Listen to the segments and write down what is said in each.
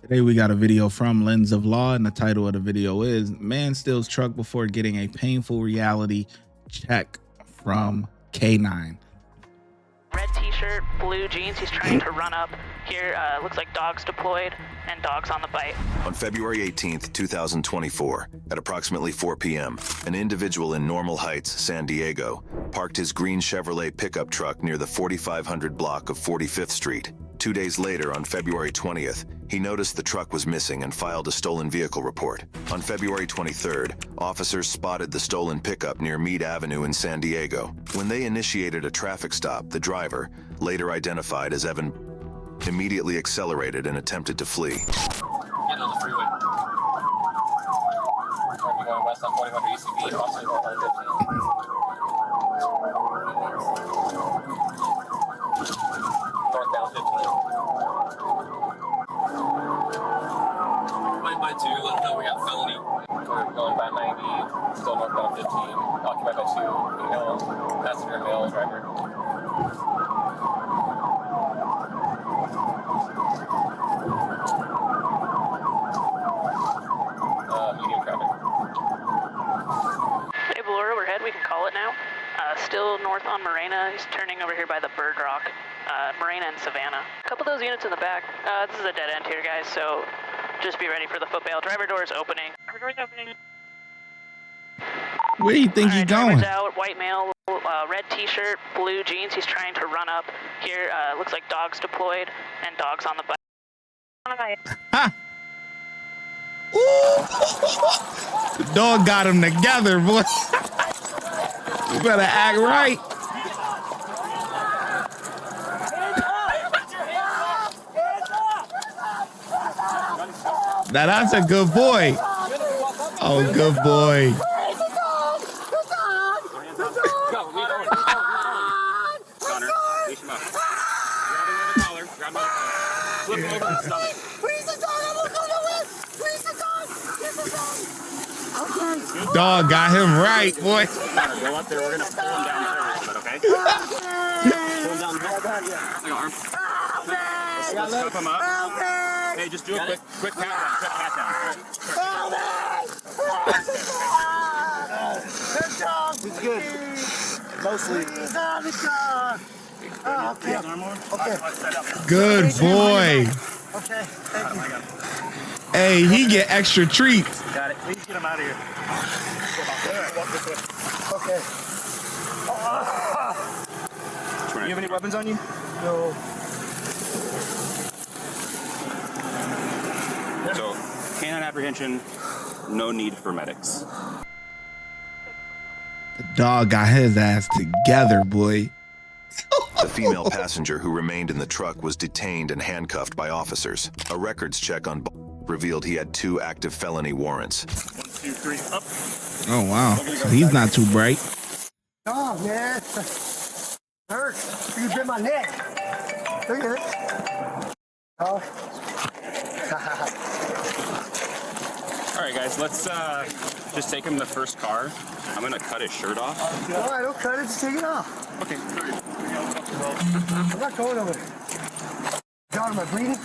Today we got a video from Lens of Law, and the title of the video is "Man Steals Truck Before Getting a Painful Reality Check from K9." Red t-shirt, blue jeans. He's trying to run up. Here, looks like dogs deployed and dogs on the bite. On February 18th, 2024, at approximately 4 p.m., an individual in Normal Heights, San Diego, parked his green Chevrolet pickup truck near the 4500 block of 45th Street. 2 days later, on February 20th, he noticed the truck was missing and filed a stolen vehicle report. On February 23rd, officers spotted the stolen pickup near Meade Avenue in San Diego. When they initiated a traffic stop, the driver, later identified as Evan, immediately accelerated and attempted to flee. Get on the freeway. We're going west on 41 ECB, crossing northbound 15. Northbound 15. By 2, let them know we got felony. We're going by 90, still northbound 15, occupied by 2 female passenger male driver. Medium traffic. Able overhead, we can call it now. Still north on Morena. He's turning over here by the Bird Rock. Morena and Savannah. A couple of those units in the back. This is a dead end here, guys, so just be ready for the foot bail. Driver door is opening. Driver door is opening. Where do you think he's going? Driver's out, white male, red t-shirt, blue jeans. He's trying to run up. Here, looks like dogs deployed and dogs on the bike. Ha! Ooh. The dog got him together, boy. You better act right. Now that's a good boy. Oh, good boy. Dog got him right, boy. Go up there, we're gonna pull him down there, but okay? Pull him down there. Scoop him up. Hey, just do a quick pat down. He's good. Mostly. Okay. Good boy. Okay, thank you. Hey, he get extra treats. Got it. Please get him out of here. Okay. You have any weapons on you? No. So, canine apprehension, no need for medics. The dog got his ass together, boy. The female passenger who remained in the truck was detained and handcuffed by officers. A records check on revealed he had 2 active felony warrants. 1, 2, 3, up. Oh, wow. So he's not too bright. Oh, man. Hurts. You bit my neck. Look at it. Oh. All right, guys, let's just take him to the first car. I'm gonna cut his shirt off. All right, don't cut it. Just take it off. Okay. I'm not going over there. God, am I bleeding?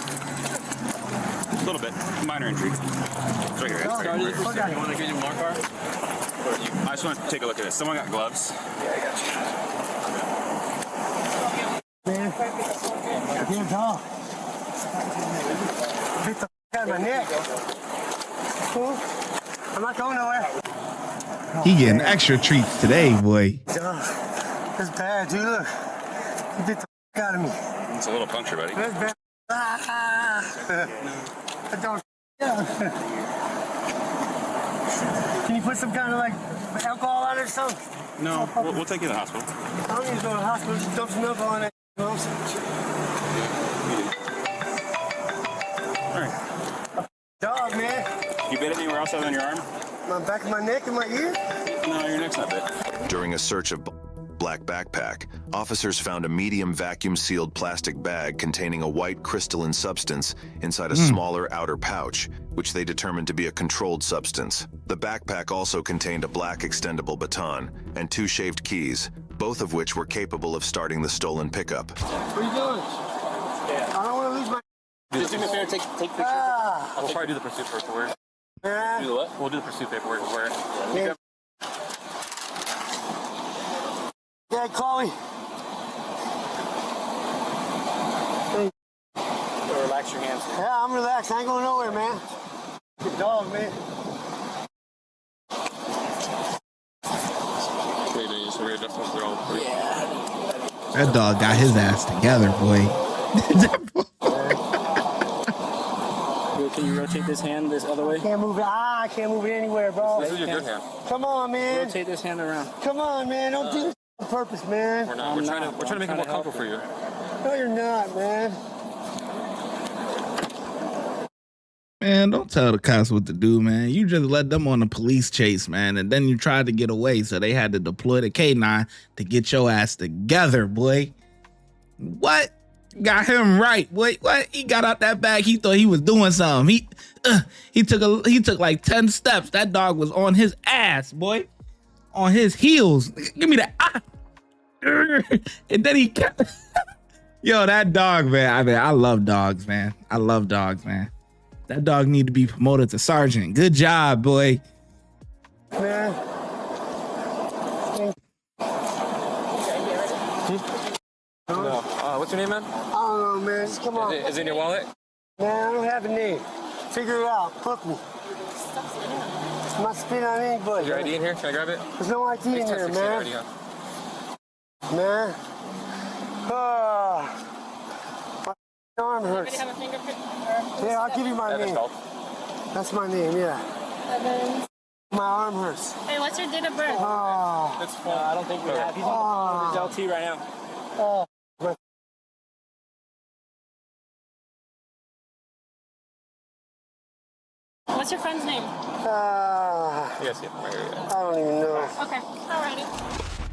A little bit. Minor injury. It's right here. Okay. You want to get in one car? I just want to take a look at this. Someone got gloves. Man, get off. Bit the out of my neck. Cool. I'm not going nowhere. He getting extra treats today, boy. That's bad, dude. Look. You bit the out of me. It's a little puncture, buddy. That's bad. That dog. Can you put some kind of like alcohol on it or something? No, we'll take you to the hospital. I don't need to go to the hospital. Just dump some alcohol on it. All right. Dog, man. You bit anywhere else other than your arm? My back of my neck and my ear? No, your neck's not bit. During a search of black backpack, officers found a medium vacuum-sealed plastic bag containing a white crystalline substance inside a smaller outer pouch, which they determined to be a controlled substance. The backpack also contained a black extendable baton and 2 shaved keys, both of which were capable of starting the stolen pickup. What are you doing? I don't want to lose my Just do me a favor, take pictures. We'll probably do the pursuit first. Where? Do the what? We'll do the pursuit paperwork. Where? Yeah, Chloe. Relax your hands. Yeah, I'm relaxed. I ain't going nowhere, man. Good dog, man. That dog got his ass together, boy. Can you rotate this hand this other way? Can't move it. I can't move it anywhere, bro. This is your good hand. Come on, man. Rotate this hand around. Come on, man. Don't do this on purpose, man. We're not. We're trying to make it more comfortable for you. No, you're not, man. Man, don't tell the cops what to do, man. You just let them on a police chase, man, and then you tried to get away, so they had to deploy the K9 to get your ass together, boy. What? Got him right, boy. What? He got out that bag. He thought he was doing something. He took like 10 steps. That dog was on his ass, boy, on his heels. Give me that. And then he kept. Yo, that dog, man. I love dogs, man. I love dogs, man. That dog need to be promoted to sergeant. Good job, boy. Man. No. What's your name, man? I don't know, man. Just come on. Is it in your wallet? Man, I don't have a name. Figure it out. Hook me. I'm not spitting on anybody. Is your ID in here? Can I grab it? There's no ID in here, man. ID, huh? Man. My arm hurts. Have a fingerprint? Yeah, I'll give you my name. That's my name, yeah. My arm hurts. Hey, what's your date of birth? That's fine. I don't think we have. He's on his LT right now. What's your friend's name? Yes, yeah. Right here, yeah. I don't even know. Okay, alrighty.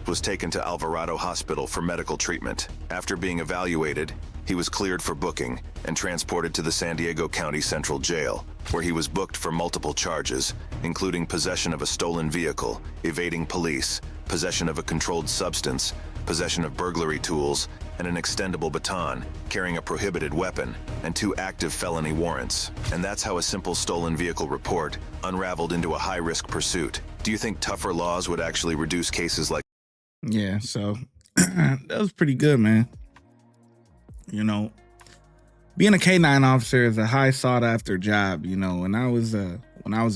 Was taken to Alvarado Hospital for medical treatment. After being evaluated, he was cleared for booking and transported to the San Diego County Central Jail, where he was booked for multiple charges, including possession of a stolen vehicle, evading police, possession of a controlled substance, possession of burglary tools, and an extendable baton, carrying a prohibited weapon, and 2 active felony warrants. And that's how a simple stolen vehicle report unraveled into a high-risk pursuit. Do you think tougher laws would actually reduce cases like? Yeah, so that was pretty good, man. You know, being a K9 officer is a high sought after job. You know, when I was a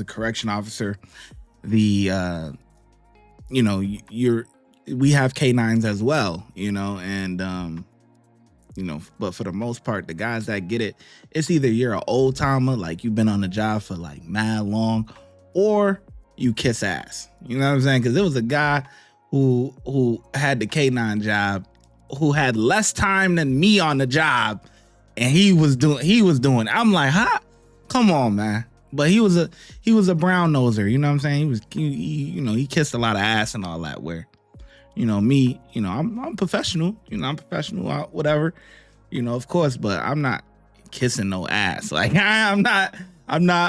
correction officer, we have K9s as well, you know, and but for the most part, the guys that get it, it's either you're an old timer, like you've been on the job for like mad long, or you kiss ass. You know what I'm saying? Because there was a guy who had the K9 job, who had less time than me on the job, and he was doing. I'm like, huh? Come on, man. But he was a brown noser. You know what I'm saying? He kissed a lot of ass and all that. Where, me, I'm professional. I'm professional, whatever. Of course, but I'm not kissing no ass. Like I'm not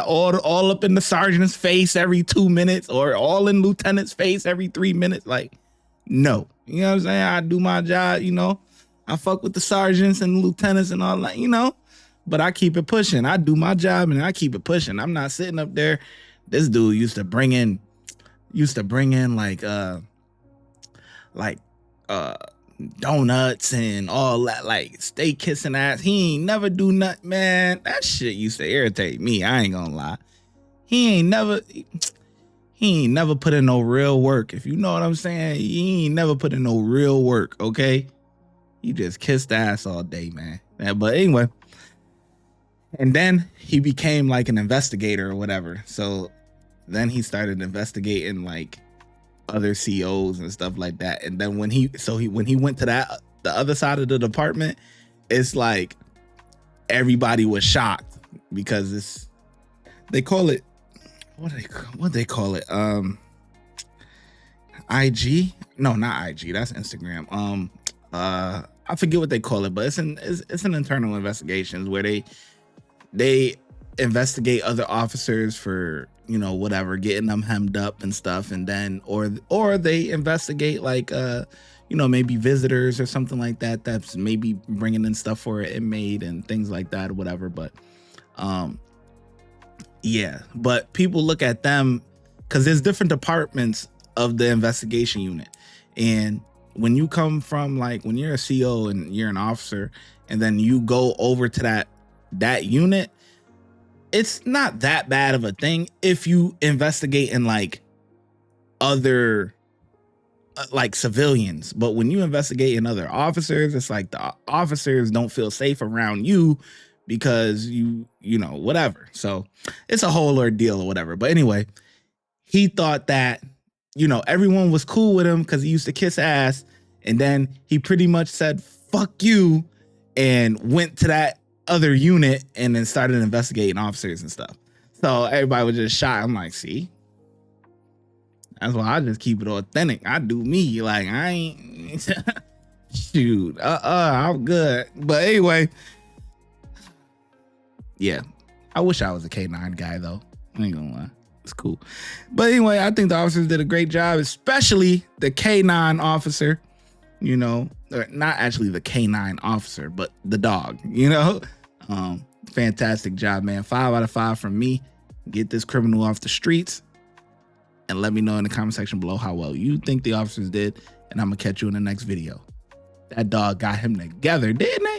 all up in the sergeant's face every 2 minutes or all in lieutenant's face every 3 minutes. Like, no. You know what I'm saying? I do my job, I fuck with the sergeants and lieutenants and all that, but I keep it pushing. I do my job and I keep it pushing. I'm not sitting up there. This dude used to bring in donuts and all that, like stay kissing ass. He ain't never do nothing, man. That shit used to irritate me. I ain't gonna lie. He ain't never put in no real work. If you know what I'm saying, he ain't never put in no real work, okay? He just kissed ass all day, man. Yeah, but anyway, and then he became like an investigator or whatever. So then he started investigating like other COs and stuff like that. And then when he went to the other side of the department, it's like everybody was shocked because they call it what they call it IG? No, not IG. That's Instagram. I forget what they call it, but it's an internal investigations where they investigate other officers for whatever, getting them hemmed up and stuff, and then or they investigate like maybe visitors or something like that, that's maybe bringing in stuff for an inmate and things like that or whatever. But yeah, but people look at them because there's different departments of the investigation unit. And when you come from, like, when you're a CO and you're an officer and then you go over to that unit, it's not that bad of a thing if you investigate in like other like civilians. But when you investigate in other officers, it's like the officers don't feel safe around you because you know, whatever. So it's a whole ordeal or whatever. But anyway, he thought that, everyone was cool with him because he used to kiss ass. And then he pretty much said, fuck you, and went to that other unit and then started investigating officers and stuff. So everybody was just shocked. I'm like, see? That's why I just keep it authentic. I do me. Like, I ain't shoot. I'm good. But anyway, yeah. I wish I was a K9 guy though. I ain't gonna lie. It's cool. But anyway, I think the officers did a great job, especially the K9 officer, or not actually the K9 officer, but the dog, fantastic job, man. 5 out of 5 from me. Get this criminal off the streets. And let me know in the comment section below how well you think the officers did. And I'm going to catch you in the next video. That dog got him together, didn't it?